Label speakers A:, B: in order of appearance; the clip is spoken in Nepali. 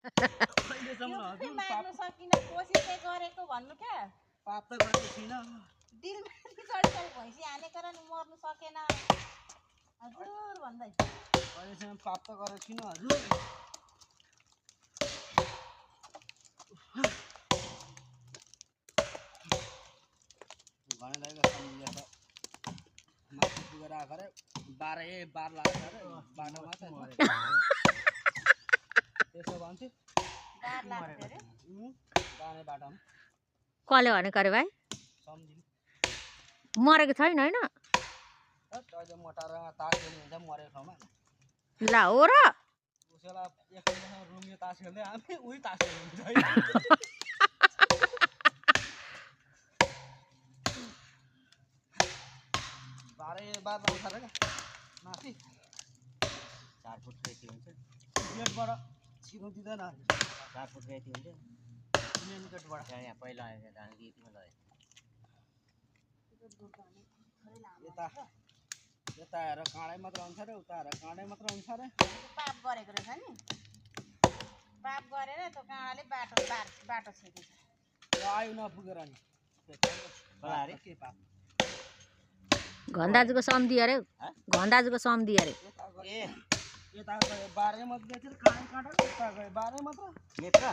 A: अहिलेसम्म हजुर
B: मार्नु सकिन कोसिस गरेको भन्नु क्या
A: पाप त गरेको छैन
B: दिलमाथि चढी भैँसी हानेको र मर्नु सकेन हजुर भन्दै
A: अहिलेसम्म पाप त गरेको छैन हजुर घनै दाइको सम्झिया त माथि पुगेर आएको अरे 12 लाग्छ अरे बाटोमा त त्यसो भन्थ्यो जाने बाटोमा
C: कसले भनेको अरे भाइ
A: सम्झिनु
C: मरेको छैन होइन
A: अहिले मोटार तास खेल्ने हुन्छ मरेको ठाउँमा
C: ला हो र
A: उसैलाई एकैसँग रुमियो तास खेल्दै हामी उही तास खेल्नुहुन्छ बार लाउँछ र क्या माथि
D: 4 फुट रेती हुन्छ
A: गेटबाट छिर्नु दिँदैन
D: 4 फुट रेती हुन्छ
A: मेन गेटबाट
D: यहाँ पहिला आएको धान रेतीमा लग्यो
A: यता हेर काँडै मात्र हुन्छ रे उता हेर काँडै मात्र हुन्छ रे
B: पाप गरेको रहेछ नि पाप गरेर त्यो काँडाले बाटो छेकेछ
A: आयु नपुगेर नि के पाप
C: घन्दाजुको सम्झी अरे घन्दाजुको सम्झी अरे
A: ए यता गयो 12 मात्र काँडै काँडा उता गयो 12 मात्र
D: नेत्र